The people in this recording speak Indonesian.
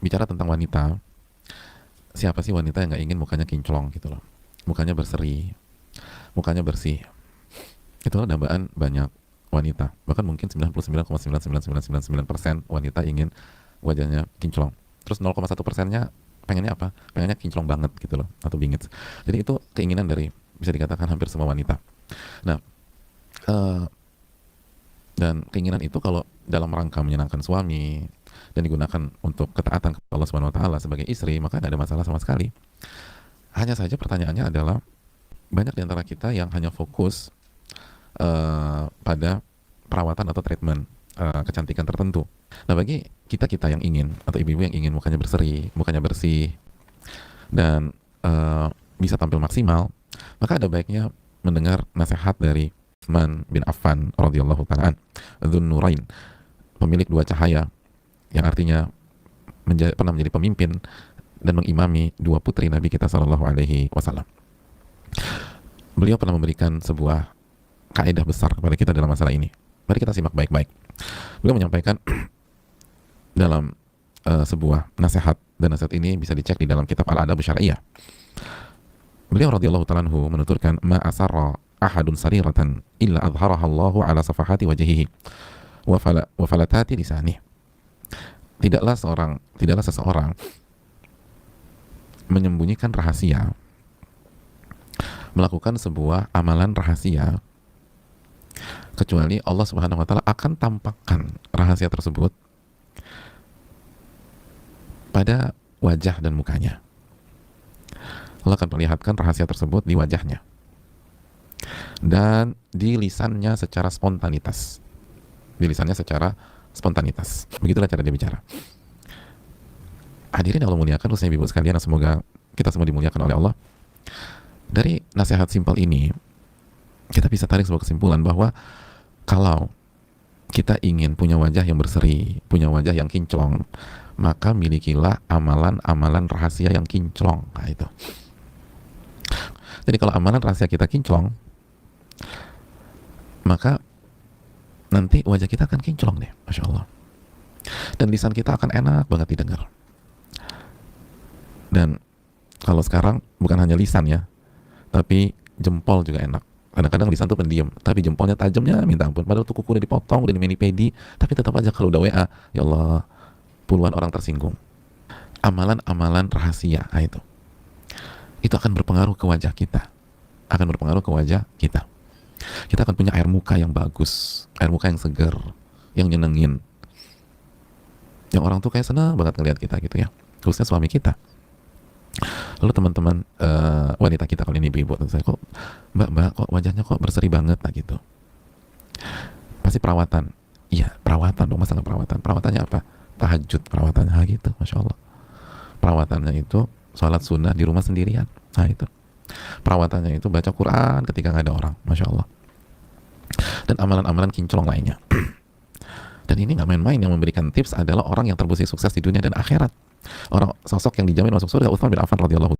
bicara tentang wanita, siapa sih wanita yang nggak ingin mukanya kinclong gitu loh, mukanya berseri, mukanya bersih. Itu dambaan banyak wanita, bahkan mungkin 99,99999% wanita ingin wajahnya kinclong. Terus 0,1%-nya pengennya apa? Pengennya kinclong banget gitu loh, atau bingit. Jadi itu keinginan dari, bisa dikatakan hampir semua wanita. Nah, eh, dan keinginan itu kalau dalam rangka menyenangkan suami dan digunakan untuk ketaatan kepada Allah Subhanahu wa taala sebagai istri, maka tidak ada masalah sama sekali. Hanya saja pertanyaannya adalah, banyak di antara kita yang hanya fokus pada perawatan atau treatment kecantikan tertentu. Nah, bagi kita-kita yang ingin, atau ibu-ibu yang ingin mukanya berseri, mukanya bersih, dan bisa tampil maksimal, maka ada baiknya mendengar nasihat dari Utsman bin Affan radhiyallahu ta'ala, Dzun Nurain, pemilik dua cahaya, yang artinya pernah menjadi pemimpin dan mengimami dua putri Nabi kita Shallallahu Alaihi Wasallam. Beliau pernah memberikan sebuah kaidah besar kepada kita dalam masalah ini. Mari kita simak baik-baik. Beliau menyampaikan dalam sebuah nasihat, dan nasihat ini bisa dicek di dalam kitab Al-Adab Syar'iyyah. Beliau radhiyallahu ta'ala anhu menuturkan, ma asarra ahadun sariratan illa adharaha Allahu ala safahati wajhihi wa falatati lisanihi. Tidaklah seseorang menyembunyikan rahasia, melakukan sebuah amalan rahasia, kecuali Allah Subhanahu wa taala akan tampakkan rahasia tersebut pada wajah dan mukanya. Allah akan perlihatkan rahasia tersebut di wajahnya dan di lisannya secara spontanitas. Begitulah cara dia bicara. Hadirin yang Allah muliakan, khususnya ibu sekalian, semoga kita semua dimuliakan oleh Allah. Dari nasihat simpel ini, kita bisa tarik sebuah kesimpulan bahwa kalau kita ingin punya wajah yang berseri, punya wajah yang kinclong, maka milikilah amalan-amalan rahasia yang kinclong. Nah, itu. Jadi kalau amalan rahasia kita kinclong, maka nanti wajah kita akan kinclong deh, Masya Allah. Dan lisan kita akan enak banget didengar. Dan kalau sekarang bukan hanya lisan ya, tapi jempol juga enak. Kadang-kadang lisan tuh pendiam, tapi jempolnya tajamnya minta ampun. Padahal tuh kuku udah dipotong, udah di-mani-pedi, tapi tetap aja kalau udah WA, ya Allah, puluhan orang tersinggung. Amalan-amalan rahasia, nah itu akan berpengaruh ke wajah kita. Kita akan punya air muka yang bagus, air muka yang segar, yang nyenengin, yang orang tuh kayak senang banget ngeliat kita gitu ya, khususnya suami kita. Lalu teman-teman wanita kita, kalau ini ibu-ibu, saya kok mbak kok wajahnya kok berseri banget, nah gitu. Pasti perawatan. Iya, perawatan dong, masa nggak perawatan? Perawatannya apa? Tahajud perawatannya, gitu, Masya Allah. Perawatannya itu sholat sunnah di rumah sendirian, nah itu. Perawatannya itu baca Quran ketika nggak ada orang, Masya Allah. Dan amalan-amalan kinclong lainnya. Dan ini nggak main-main. Yang memberikan tips adalah orang yang terbukti sukses di dunia dan akhirat, orang sosok yang dijamin masuk surga, Utsman bin Affan radhiyallahu